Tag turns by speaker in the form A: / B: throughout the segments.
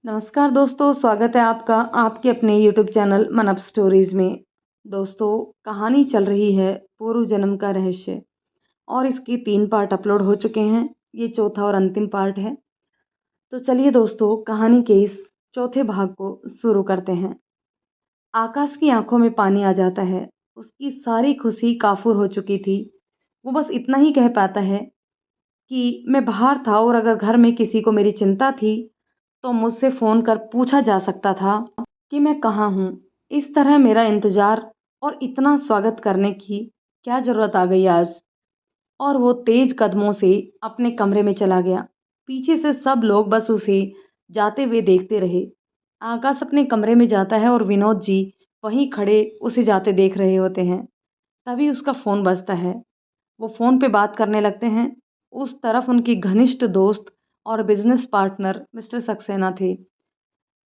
A: नमस्कार दोस्तों, स्वागत है आपका आपके अपने यूट्यूब चैनल मन अप स्टोरीज़ में। दोस्तों, कहानी चल रही है पूर्व जन्म का रहस्य और इसकी 3 पार्ट अपलोड हो चुके हैं। ये चौथा और अंतिम पार्ट है। तो चलिए दोस्तों, कहानी के इस चौथे भाग को शुरू करते हैं। आकाश की आंखों में पानी आ जाता है। उसकी सारी खुशी काफूर हो चुकी थी। वो बस इतना ही कह पाता है कि मैं बाहर था और अगर घर में किसी को मेरी चिंता थी तो मुझसे फ़ोन कर पूछा जा सकता था कि मैं कहाँ हूँ। इस तरह मेरा इंतज़ार और इतना स्वागत करने की क्या ज़रूरत आ गई आज? और वो तेज़ कदमों से अपने कमरे में चला गया। पीछे से सब लोग बस उसे जाते हुए देखते रहे। आकाश अपने कमरे में जाता है और विनोद जी वहीं खड़े उसे जाते देख रहे होते हैं। तभी उसका फ़ोन बजता है। वो फ़ोन पे बात करने लगते हैं। उस तरफ उनकी घनिष्ठ दोस्त और बिज़नेस पार्टनर मिस्टर सक्सेना थे।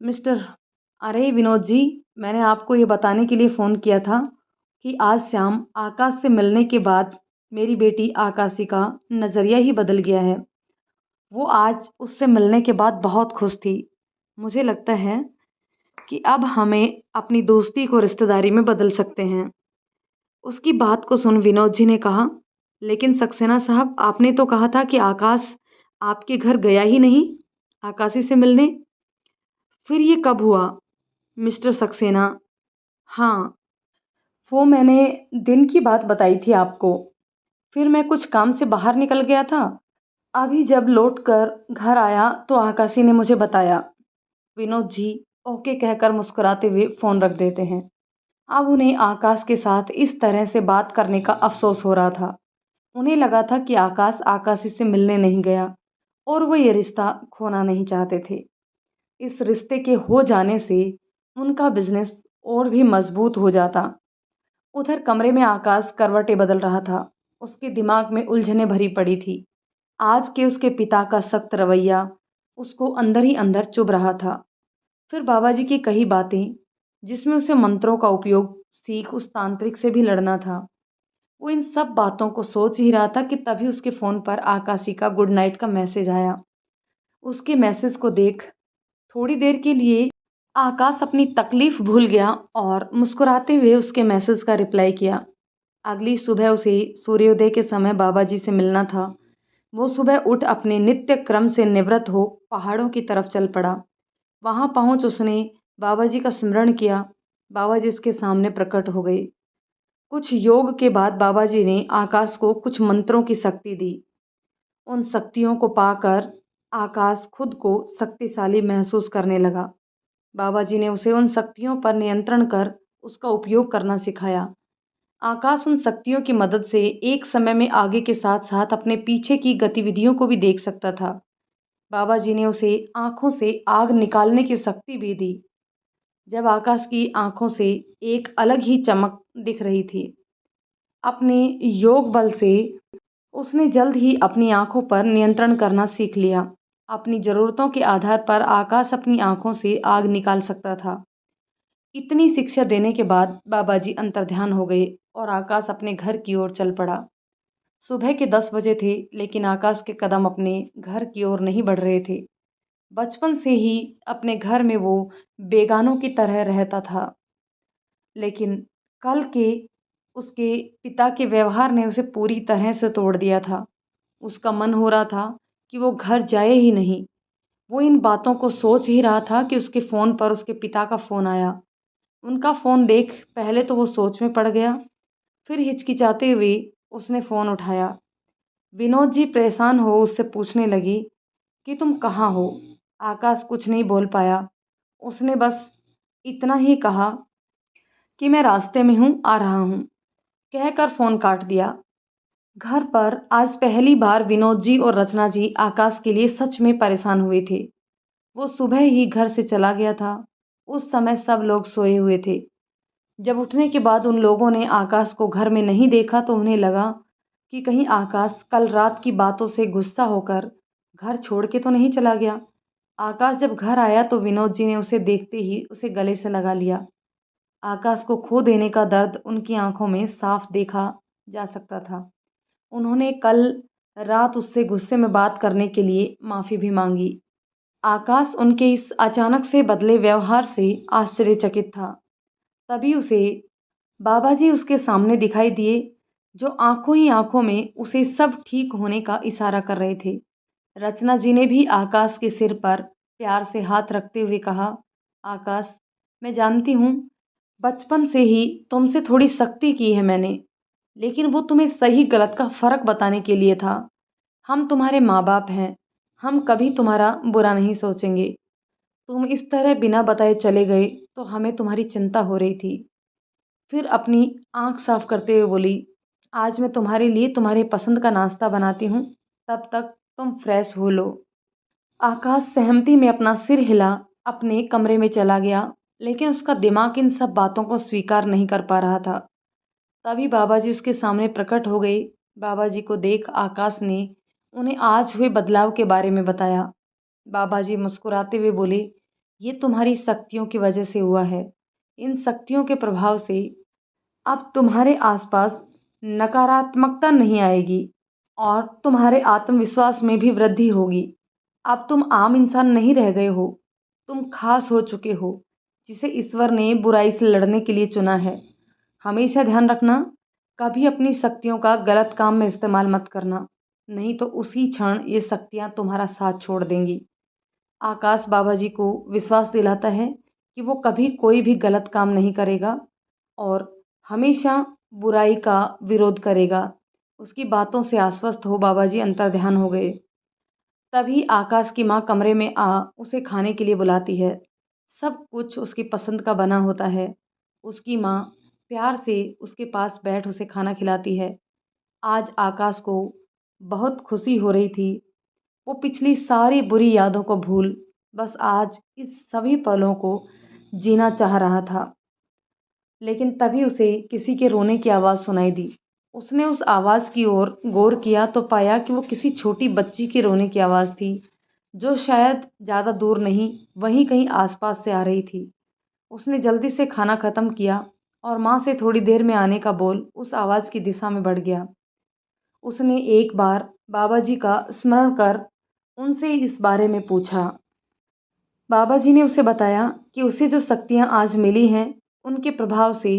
A: मिस्टर अरे विनोद जी, मैंने आपको ये बताने के लिए फ़ोन किया था कि आज शाम आकाश से मिलने के बाद मेरी बेटी आकाशी का नज़रिया ही बदल गया है। वो आज उससे मिलने के बाद बहुत खुश थी। मुझे लगता है कि अब हमें अपनी दोस्ती को रिश्तेदारी में बदल सकते हैं। उसकी बात को सुन विनोद जी ने कहा, लेकिन सक्सेना साहब, आपने तो कहा था कि आकाश आपके घर गया ही नहीं आकाशी से मिलने। फिर ये कब हुआ मिस्टर सक्सेना? हाँ, वो मैंने दिन की बात बताई थी आपको। फिर मैं कुछ काम से बाहर निकल गया था। अभी जब लौटकर घर आया तो आकाशी ने मुझे बताया। विनोद जी ओके कहकर मुस्कुराते हुए फ़ोन रख देते हैं। अब उन्हें आकाश के साथ इस तरह से बात करने का अफ़सोस हो रहा था। उन्हें लगा था कि आकाश आकाशी से मिलने नहीं गया और वो ये रिश्ता खोना नहीं चाहते थे। इस रिश्ते के हो जाने से उनका बिज़नेस और भी मज़बूत हो जाता। उधर कमरे में आकाश करवटें बदल रहा था। उसके दिमाग में उलझनें भरी पड़ी थी। आज के उसके पिता का सख्त रवैया उसको अंदर ही अंदर चुभ रहा था। फिर बाबा जी की कही बातें, जिसमें उसे मंत्रों का उपयोग सीख उस तांत्रिक से भी लड़ना था। वो इन सब बातों को सोच ही रहा था कि तभी उसके फ़ोन पर आकाशी का गुड नाइट का मैसेज आया। उसके मैसेज को देख थोड़ी देर के लिए आकाश अपनी तकलीफ भूल गया और मुस्कुराते हुए उसके मैसेज का रिप्लाई किया। अगली सुबह उसे सूर्योदय के समय बाबा जी से मिलना था। वो सुबह उठ अपने नित्य क्रम से निवृत्त हो पहाड़ों की तरफ चल पड़ा। वहां पहुंच उसने बाबा जी का स्मरण किया। बाबा जी उसके सामने प्रकट हो गए। कुछ योग के बाद बाबा जी ने आकाश को कुछ मंत्रों की शक्ति दी। उन शक्तियों को पाकर आकाश खुद को शक्तिशाली महसूस करने लगा। बाबा जी ने उसे उन शक्तियों पर नियंत्रण कर उसका उपयोग करना सिखाया। आकाश उन शक्तियों की मदद से एक समय में आगे के साथ साथ अपने पीछे की गतिविधियों को भी देख सकता था। बाबा जी ने उसे आंखों से आग निकालने की शक्ति भी दी। जब आकाश की आंखों से एक अलग ही चमक दिख रही थी। अपने योग बल से उसने जल्द ही अपनी आंखों पर नियंत्रण करना सीख लिया। अपनी ज़रूरतों के आधार पर आकाश अपनी आंखों से आग निकाल सकता था। इतनी शिक्षा देने के बाद बाबा जी अंतर्ध्यान हो गए और आकाश अपने घर की ओर चल पड़ा। सुबह के 10 बजे थे, लेकिन आकाश के कदम अपने घर की ओर नहीं बढ़ रहे थे। बचपन से ही अपने घर में वो बेगानों की तरह रहता था, लेकिन कल के उसके पिता के व्यवहार ने उसे पूरी तरह से तोड़ दिया था। उसका मन हो रहा था कि वो घर जाए ही नहीं। वो इन बातों को सोच ही रहा था कि उसके फ़ोन पर उसके पिता का फ़ोन आया। उनका फ़ोन देख पहले तो वो सोच में पड़ गया, फिर हिचकिचाते हुए उसने फ़ोन उठाया। विनोद जी परेशान हो उससे पूछने लगी कि तुम कहाँ हो? आकाश कुछ नहीं बोल पाया। उसने बस इतना ही कहा कि मैं रास्ते में हूँ, आ रहा हूँ, कहकर फ़ोन काट दिया। घर पर आज पहली बार विनोद जी और रचना जी आकाश के लिए सच में परेशान हुए थे। वो सुबह ही घर से चला गया था। उस समय सब लोग सोए हुए थे। जब उठने के बाद उन लोगों ने आकाश को घर में नहीं देखा तो उन्हें लगा कि कहीं आकाश कल रात की बातों से गुस्सा होकर घर छोड़ के तो नहीं चला गया। आकाश जब घर आया तो विनोद जी ने उसे देखते ही उसे गले से लगा लिया। आकाश को खो देने का दर्द उनकी आंखों में साफ देखा जा सकता था। उन्होंने कल रात उससे गुस्से में बात करने के लिए माफ़ी भी मांगी। आकाश उनके इस अचानक से बदले व्यवहार से आश्चर्यचकित था। तभी उसे बाबा जी उसके सामने दिखाई दिए, जो आंखों ही आंखों में उसे सब ठीक होने का इशारा कर रहे थे। रचना जी ने भी आकाश के सिर पर प्यार से हाथ रखते हुए कहा, आकाश, मैं जानती हूँ बचपन से ही तुमसे थोड़ी सख्ती की है मैंने, लेकिन वो तुम्हें सही गलत का फर्क बताने के लिए था। हम तुम्हारे माँ बाप हैं, हम कभी तुम्हारा बुरा नहीं सोचेंगे। तुम इस तरह बिना बताए चले गए तो हमें तुम्हारी चिंता हो रही थी। फिर अपनी आंख साफ करते हुए बोली, आज मैं तुम्हारे लिए तुम्हारे पसंद का नाश्ता बनाती हूँ, तब तक तुम फ्रेश हो लो। आकाश सहमति में अपना सिर हिला अपने कमरे में चला गया, लेकिन उसका दिमाग इन सब बातों को स्वीकार नहीं कर पा रहा था। तभी बाबा जी उसके सामने प्रकट हो गए। बाबा जी को देख आकाश ने उन्हें आज हुए बदलाव के बारे में बताया। बाबा जी मुस्कुराते हुए बोले, ये तुम्हारी शक्तियों की वजह से हुआ है। इन शक्तियों के प्रभाव से अब तुम्हारे आसपास नकारात्मकता नहीं आएगी और तुम्हारे आत्मविश्वास में भी वृद्धि होगी। अब तुम आम इंसान नहीं रह गए हो, तुम खास हो चुके हो, जिसे ईश्वर ने बुराई से लड़ने के लिए चुना है। हमेशा ध्यान रखना, कभी अपनी शक्तियों का गलत काम में इस्तेमाल मत करना, नहीं तो उसी क्षण ये शक्तियाँ तुम्हारा साथ छोड़ देंगी। आकाश बाबा जी को विश्वास दिलाता है कि वो कभी कोई भी गलत काम नहीं करेगा और हमेशा बुराई का विरोध करेगा। उसकी बातों से आश्वस्त हो बाबा जी अंतर्ध्यान हो गए। तभी आकाश की माँ कमरे में आ उसे खाने के लिए बुलाती है। सब कुछ उसकी पसंद का बना होता है। उसकी माँ प्यार से उसके पास बैठ उसे खाना खिलाती है। आज आकाश को बहुत खुशी हो रही थी। वो पिछली सारी बुरी यादों को भूल बस आज इस सभी पलों को जीना चाह रहा था। लेकिन तभी उसे किसी के रोने की आवाज़ सुनाई दी। उसने उस आवाज़ की ओर गौर किया तो पाया कि वो किसी छोटी बच्ची के रोने की आवाज़ थी, जो शायद ज़्यादा दूर नहीं, वहीं कहीं आसपास से आ रही थी। उसने जल्दी से खाना ख़त्म किया और माँ से थोड़ी देर में आने का बोल उस आवाज़ की दिशा में बढ़ गया। उसने एक बार बाबा जी का स्मरण कर उनसे इस बारे में पूछा। बाबा जी ने उसे बताया कि उसे जो शक्तियाँ आज मिली हैं, उनके प्रभाव से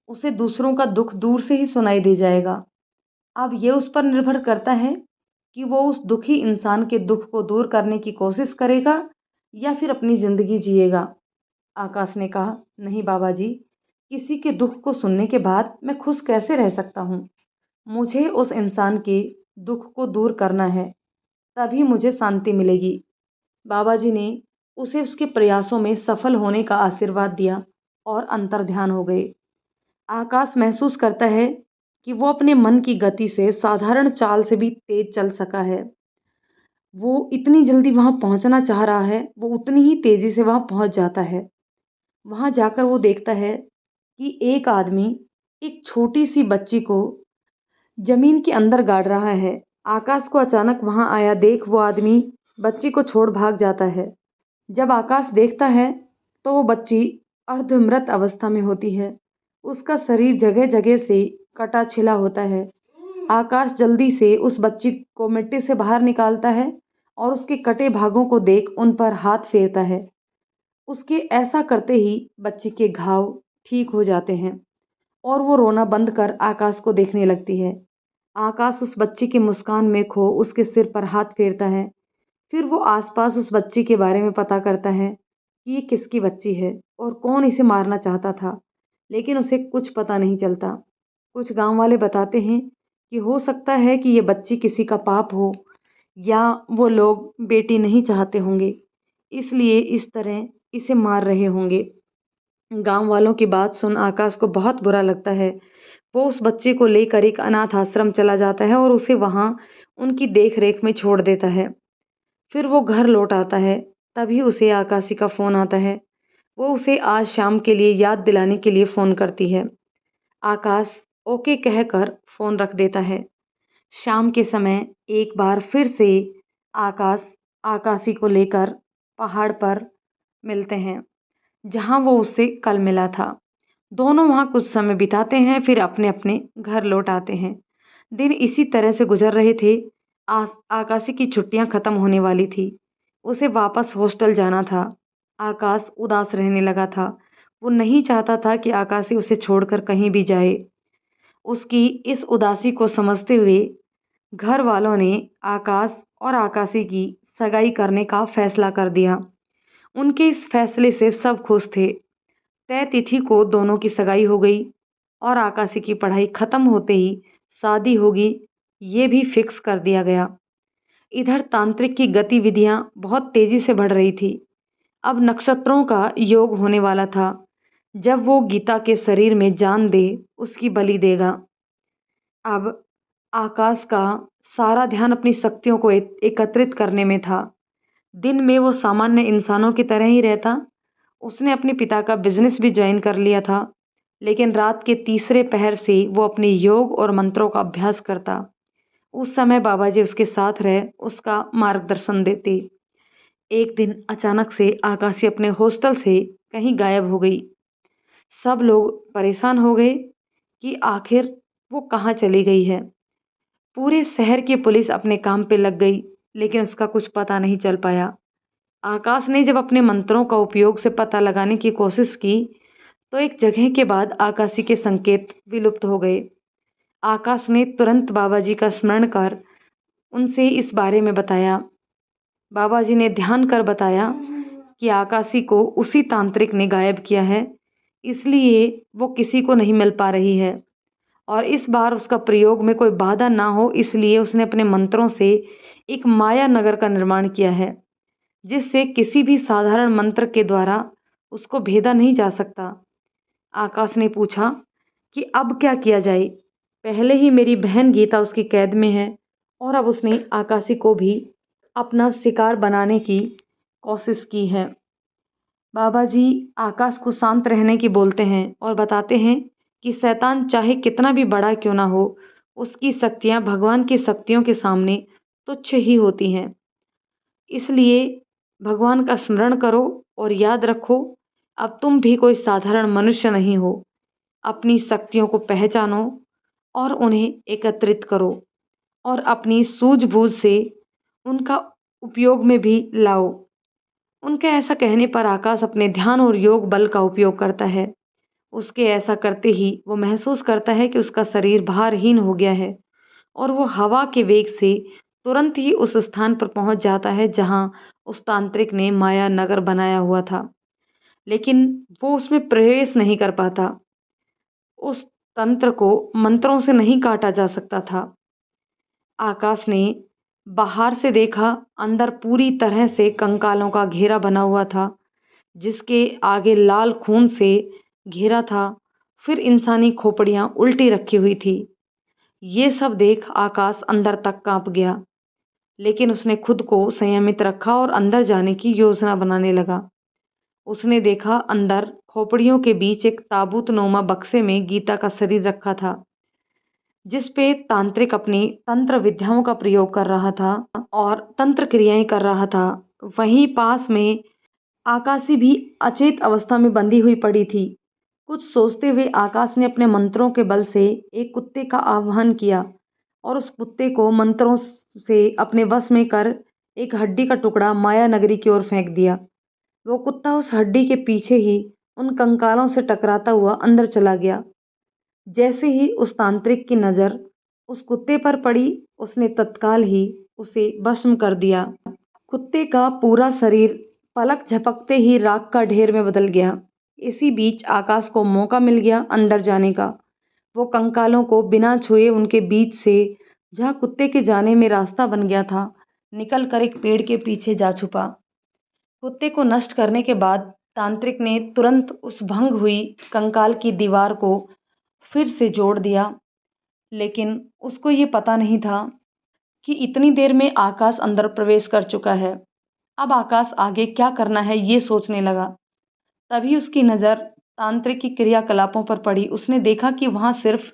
A: उसे दूसरों का दुख दूर से ही सुनाई दे जाएगा। अब ये उस पर निर्भर करता है कि वो उस दुखी इंसान के दुख को दूर करने की कोशिश करेगा या फिर अपनी ज़िंदगी जिएगा। आकाश ने कहा, नहीं बाबा जी, किसी के दुख को सुनने के बाद मैं खुश कैसे रह सकता हूँ। मुझे उस इंसान के दुख को दूर करना है, तभी मुझे शांति मिलेगी। बाबा जी ने उसे उसके प्रयासों में सफल होने का आशीर्वाद दिया और अंतर्ध्यान हो गए। आकाश महसूस करता है कि वो अपने मन की गति से साधारण चाल से भी तेज चल सका है। वो इतनी जल्दी वहाँ पहुँचना चाह रहा है, वो उतनी ही तेज़ी से वहाँ पहुँच जाता है। वहाँ जाकर वो देखता है कि एक आदमी एक छोटी सी बच्ची को जमीन के अंदर गाड़ रहा है। आकाश को अचानक वहाँ आया देख वो आदमी बच्ची को छोड़ भाग जाता है। जब आकाश देखता है तो वो बच्ची अर्धमृत अवस्था में होती है। उसका शरीर जगह जगह से कटा छिला होता है। आकाश जल्दी से उस बच्ची को मिट्टी से बाहर निकालता है और उसके कटे भागों को देख उन पर हाथ फेरता है। उसके ऐसा करते ही बच्ची के घाव ठीक हो जाते हैं और वो रोना बंद कर आकाश को देखने लगती है। आकाश उस बच्ची की मुस्कान में खो उसके सिर पर हाथ फेरता है। फिर वो आसपास उस बच्ची के बारे में पता करता है कि ये किसकी बच्ची है और कौन इसे मारना चाहता था, लेकिन उसे कुछ पता नहीं चलता। कुछ गांव वाले बताते हैं कि हो सकता है कि ये बच्ची किसी का पाप हो या वो लोग बेटी नहीं चाहते होंगे, इसलिए इस तरह इसे मार रहे होंगे। गांव वालों की बात सुन आकाश को बहुत बुरा लगता है। वो उस बच्चे को लेकर एक अनाथ आश्रम चला जाता है और उसे वहाँ उनकी देख रेख में छोड़ देता है। फिर वो घर लौट आता है। तभी उसे आकाशी का फ़ोन आता है। वो उसे आज शाम के लिए याद दिलाने के लिए फ़ोन करती है। आकाश ओके कहकर फ़ोन रख देता है। शाम के समय एक बार फिर से आकाश आकाशी को लेकर पहाड़ पर मिलते हैं, जहाँ वो उससे कल मिला था। दोनों वहाँ कुछ समय बिताते हैं, फिर अपने अपने घर लौट आते हैं। दिन इसी तरह से गुजर रहे थे। आकाशी की छुट्टियाँ ख़त्म होने वाली थी। उसे वापस हॉस्टल जाना था। आकाश उदास रहने लगा था। वो नहीं चाहता था कि आकाशी उसे छोड़कर कहीं भी जाए। उसकी इस उदासी को समझते हुए घर वालों ने आकाश और आकाशी की सगाई करने का फैसला कर दिया। उनके इस फैसले से सब खुश थे। तय तिथि को दोनों की सगाई हो गई और आकाशी की पढ़ाई खत्म होते ही शादी होगी, ये भी फिक्स कर दिया गया। इधर तांत्रिक की गतिविधियां बहुत तेजी से बढ़ रही थी। अब नक्षत्रों का योग होने वाला था। जब वो गीता के शरीर में जान दे, उसकी बलि देगा। अब आकाश का सारा ध्यान अपनी शक्तियों को एकत्रित करने में था। दिन में वो सामान्य इंसानों की तरह ही रहता। उसने अपने पिता का बिजनेस भी ज्वाइन कर लिया था, लेकिन रात के तीसरे पहर से वो अपने योग और मंत्रों का अभ्यास करता। उस समय बाबा जी उसके साथ रह उसका मार्गदर्शन देते। एक दिन अचानक से आकाशी अपने हॉस्टल से कहीं गायब हो गई। सब लोग परेशान हो गए कि आखिर वो कहाँ चली गई है। पूरे शहर की पुलिस अपने काम पे लग गई, लेकिन उसका कुछ पता नहीं चल पाया। आकाश ने जब अपने मंत्रों का उपयोग से पता लगाने की कोशिश की, तो एक जगह के बाद आकाशी के संकेत विलुप्त हो गए। आकाश ने तुरंत बाबा जी का स्मरण कर उनसे इस बारे में बताया। बाबा जी ने ध्यान कर बताया कि आकाशी को उसी तांत्रिक ने गायब किया है, इसलिए वो किसी को नहीं मिल पा रही है और इस बार उसका प्रयोग में कोई बाधा ना हो, इसलिए उसने अपने मंत्रों से एक माया नगर का निर्माण किया है, जिससे किसी भी साधारण मंत्र के द्वारा उसको भेदा नहीं जा सकता। आकाश ने पूछा कि अब क्या किया जाए? पहले ही मेरी बहन गीता उसकी कैद में है और अब उसने आकाशी को भी अपना शिकार बनाने की कोशिश की है। बाबा जी आकाश को शांत रहने की बोलते हैं और बताते हैं कि शैतान चाहे कितना भी बड़ा क्यों ना हो, उसकी शक्तियाँ भगवान की शक्तियों के सामने तुच्छ ही होती हैं। इसलिए भगवान का स्मरण करो और याद रखो, अब तुम भी कोई साधारण मनुष्य नहीं हो। अपनी शक्तियों को पहचानो और उन्हें एकत्रित करो और अपनी सूझबूझ से उनका उपयोग में भी लाओ। उनके ऐसा कहने पर आकाश अपने ध्यान और योग बल का उपयोग करता है। उसके ऐसा करते ही वो महसूस करता है कि उसका शरीर भारहीन हो गया है और वो हवा के वेग से तुरंत ही उस स्थान पर पहुंच जाता है जहां उस तांत्रिक ने माया नगर बनाया हुआ था। लेकिन वो उसमें प्रवेश नहीं कर पाता। उस तंत्र को मंत्रों से नहीं काटा जा सकता था। आकाश ने बाहर से देखा, अंदर पूरी तरह से कंकालों का घेरा बना हुआ था, जिसके आगे लाल खून से घेरा था। फिर इंसानी खोपड़ियां उल्टी रखी हुई थी। ये सब देख आकाश अंदर तक कांप गया, लेकिन उसने खुद को संयमित रखा और अंदर जाने की योजना बनाने लगा। उसने देखा अंदर खोपड़ियों के बीच एक ताबूत नुमा बक्से में गीता का शरीर रखा था, जिस पे तांत्रिक अपनी तंत्र विद्याओं का प्रयोग कर रहा था और तंत्र क्रियाएं कर रहा था। वहीं पास में आकाशी भी अचेत अवस्था में बंधी हुई पड़ी थी। कुछ सोचते हुए आकाश ने अपने मंत्रों के बल से एक कुत्ते का आह्वान किया और उस कुत्ते को मंत्रों से अपने वश में कर एक हड्डी का टुकड़ा माया नगरी की ओर फेंक दिया। वो कुत्ता उस हड्डी के पीछे ही उन कंकालों से टकराता हुआ अंदर चला गया। जैसे ही उस तांत्रिक की नज़र उस कुत्ते पर पड़ी, उसने तत्काल ही उसे भस्म कर दिया। कुत्ते का पूरा शरीर पलक झपकते ही राख का ढेर में बदल गया। इसी बीच आकाश को मौका मिल गया अंदर जाने का। वो कंकालों को बिना छुए उनके बीच से, जहाँ कुत्ते के जाने में रास्ता बन गया था, निकल कर एक पेड़ के पीछे जा छुपा। कुत्ते को नष्ट करने के बाद तांत्रिक ने तुरंत उस भंग हुई कंकाल की दीवार को फिर से जोड़ दिया, लेकिन उसको ये पता नहीं था कि इतनी देर में आकाश अंदर प्रवेश कर चुका है। अब आकाश आगे क्या करना है ये सोचने लगा। तभी उसकी नज़र तांत्रिक की क्रियाकलापों पर पड़ी। उसने देखा कि वहाँ सिर्फ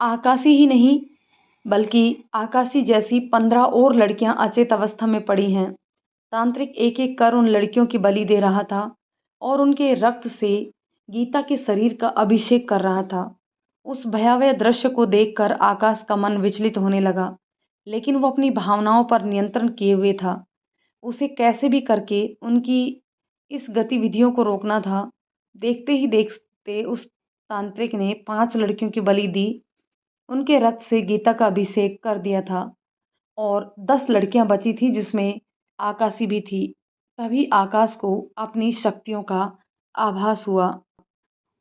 A: आकाशी ही नहीं, बल्कि आकाशी जैसी 15 और लड़कियां अचेत अवस्था में पड़ी हैं। तांत्रिक एक एक कर उन लड़कियों की बलि दे रहा था और उनके रक्त से गीता के शरीर का अभिषेक कर रहा था। उस भयावह दृश्य को देखकर आकाश का मन विचलित होने लगा, लेकिन वो अपनी भावनाओं पर नियंत्रण किए हुए था। उसे कैसे भी करके उनकी इस गतिविधियों को रोकना था। देखते ही देखते उस तांत्रिक ने 5 लड़कियों की बलि दी। उनके रक्त से गीता का अभिषेक कर दिया था और 10 लड़कियां बची थी जिसमें आकाशी भी थी। तभी आकाश को अपनी शक्तियों का आभास हुआ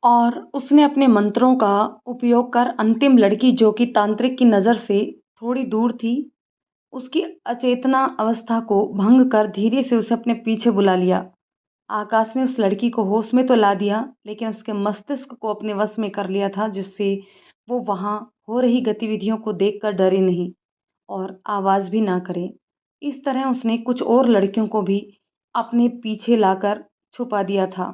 A: और उसने अपने मंत्रों का उपयोग कर अंतिम लड़की, जो कि तांत्रिक की नज़र से थोड़ी दूर थी, उसकी अचेतना अवस्था को भंग कर धीरे से उसे अपने पीछे बुला लिया। आकाश ने उस लड़की को होश में तो ला दिया, लेकिन उसके मस्तिष्क को अपने वश में कर लिया था, जिससे वो वहाँ हो रही गतिविधियों को देखकर डरे नहीं और आवाज़ भी ना करे। इस तरह उसने कुछ और लड़कियों को भी अपने पीछे लाकर छुपा दिया था।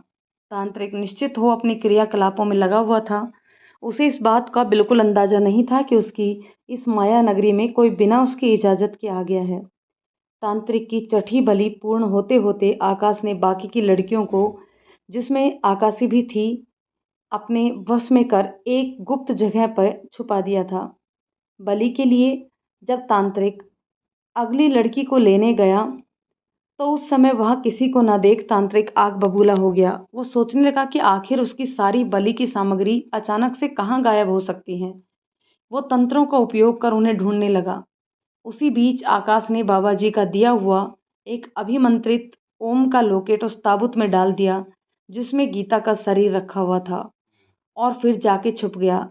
A: तांत्रिक निश्चित हो अपने क्रियाकलापों में लगा हुआ था। उसे इस बात का बिल्कुल अंदाज़ा नहीं था कि उसकी इस माया नगरी में कोई बिना उसकी इजाज़त के आ गया है। तांत्रिक की छठी बलि पूर्ण होते होते आकाश ने बाकी की लड़कियों को, जिसमें आकाशी भी थी, अपने वश में कर एक गुप्त जगह पर छुपा दिया था। बलि के लिए जब तांत्रिक अगली लड़की को लेने गया तो उस समय वह किसी को न देख तांत्रिक आग बबूला हो गया। वो सोचने लगा कि आखिर उसकी सारी बलि की सामग्री अचानक से कहाँ गायब हो सकती है। वो तंत्रों का उपयोग कर उन्हें ढूंढने लगा। उसी बीच आकाश ने बाबा जी का दिया हुआ एक अभिमंत्रित ओम का लॉकेट उस ताबूत में डाल दिया जिसमें गीता का शरीर रखा हुआ था, और फिर जाके छुप गया।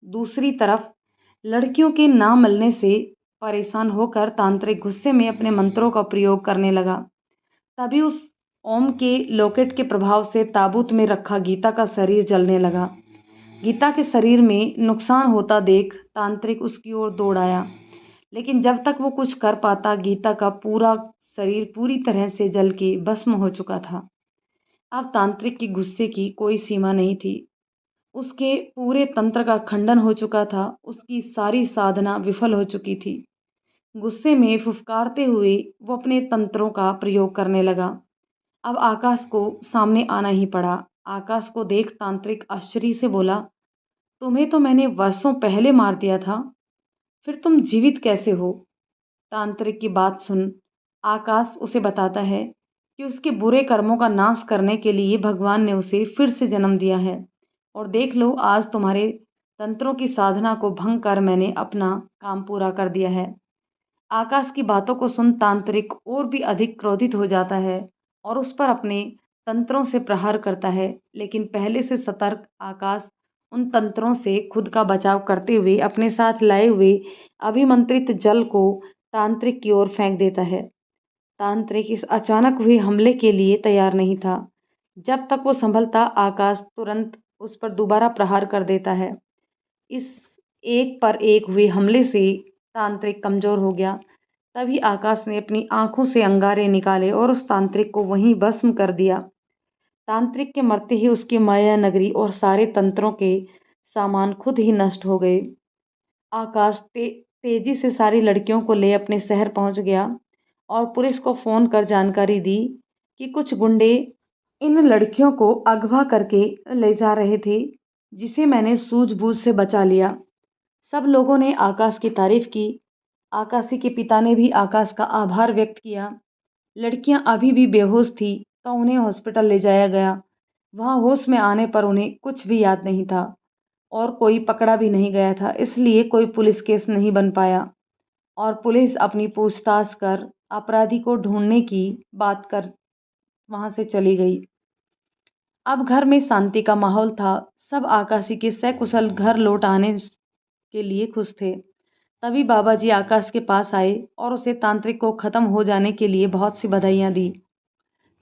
A: दूसरी तरफ लड़कियों के ना मिलने से परेशान होकर तांत्रिक गुस्से में अपने मंत्रों का प्रयोग करने लगा। तभी उस ओम के लॉकेट के प्रभाव से ताबूत में रखा गीता का शरीर जलने लगा। गीता के शरीर में नुकसान होता देख तांत्रिक उसकी ओर दौड़ आया, लेकिन जब तक वो कुछ कर पाता, गीता का पूरा शरीर पूरी तरह से जल के भस्म हो चुका था। अब तांत्रिक के गुस्से की कोई सीमा नहीं थी। उसके पूरे तंत्र का खंडन हो चुका था। उसकी सारी साधना विफल हो चुकी थी। गुस्से में फुफकारते हुए वो अपने तंत्रों का प्रयोग करने लगा। अब आकाश को सामने आना ही पड़ा। आकाश को देख तांत्रिक आश्चर्य से बोला, तुम्हें तो मैंने वर्षों पहले मार दिया था, फिर तुम जीवित कैसे हो? तांत्रिक की बात सुन आकाश उसे बताता है कि उसके बुरे कर्मों का नाश करने के लिए भगवान ने उसे फिर से जन्म दिया है, और देख लो आज तुम्हारे तंत्रों की साधना को भंग कर मैंने अपना काम पूरा कर दिया है। आकाश की बातों को सुन तांत्रिक और भी अधिक क्रोधित हो जाता है और उस पर अपने तंत्रों से प्रहार करता है, लेकिन पहले से सतर्क आकाश उन तंत्रों से खुद का बचाव करते हुए अपने साथ लाए हुए अभिमंत्रित जल को तांत्रिक की ओर फेंक देता है। तांत्रिक इस अचानक हुए हमले के लिए तैयार नहीं था। जब तक वो संभलता, आकाश तुरंत उस पर दोबारा प्रहार कर देता है। इस एक पर एक हुए हमले से तांत्रिक कमजोर हो गया। तभी आकाश ने अपनी आंखों से अंगारे निकाले और उस तांत्रिक को वहीं भस्म कर दिया। तांत्रिक के मरते ही उसकी माया नगरी और सारे तंत्रों के सामान खुद ही नष्ट हो गए। आकाश तेजी से सारी लड़कियों को ले अपने शहर पहुंच गया और पुलिस को फ़ोन कर जानकारी दी कि कुछ गुंडे इन लड़कियों को अगवा करके ले जा रहे थे, जिसे मैंने सूझबूझ से बचा लिया। सब लोगों ने आकाश की तारीफ की। आकाशी के पिता ने भी आकाश का आभार व्यक्त किया। लड़कियां अभी भी बेहोश थी तो उन्हें हॉस्पिटल ले जाया गया। वहां होश में आने पर उन्हें कुछ भी याद नहीं था और कोई पकड़ा भी नहीं गया था, इसलिए कोई पुलिस केस नहीं बन पाया और पुलिस अपनी पूछताछ कर अपराधी को ढूंढने की बात कर वहां से चली गई। अब घर में शांति का माहौल था। सब आकाशी के सकुशल घर लौट आने के लिए खुश थे। तभी बाबा जी आकाश के पास आए और उसे तांत्रिक को ख़त्म हो जाने के लिए बहुत सी बधाइयाँ दी।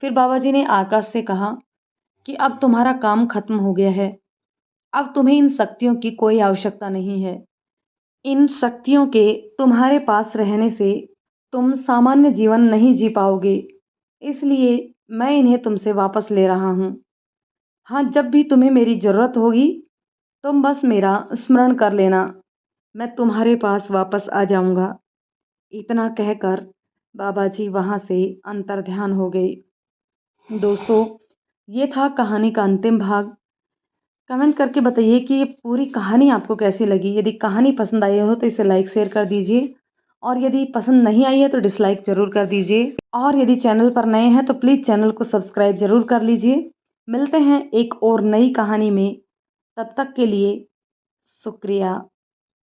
A: फिर बाबा जी ने आकाश से कहा कि अब तुम्हारा काम खत्म हो गया है। अब तुम्हें इन शक्तियों की कोई आवश्यकता नहीं है। इन शक्तियों के तुम्हारे पास रहने से तुम सामान्य जीवन नहीं जी पाओगे, इसलिए मैं इन्हें तुमसे वापस ले रहा हूँ। हाँ, जब भी तुम्हें मेरी ज़रूरत होगी तुम बस मेरा स्मरण कर लेना, मैं तुम्हारे पास वापस आ जाऊँगा। इतना कहकर बाबा जी वहाँ से अंतर्ध्यान हो गए। दोस्तों, ये था कहानी का अंतिम भाग। कमेंट करके बताइए कि ये पूरी कहानी आपको कैसी लगी। यदि कहानी पसंद आई हो तो इसे लाइक शेयर कर दीजिए और यदि पसंद नहीं आई है तो डिसलाइक ज़रूर कर दीजिए और यदि चैनल पर नए हैं तो प्लीज़ चैनल को सब्सक्राइब ज़रूर कर लीजिए। मिलते हैं एक और नई कहानी में, तब तक के लिए शुक्रिया।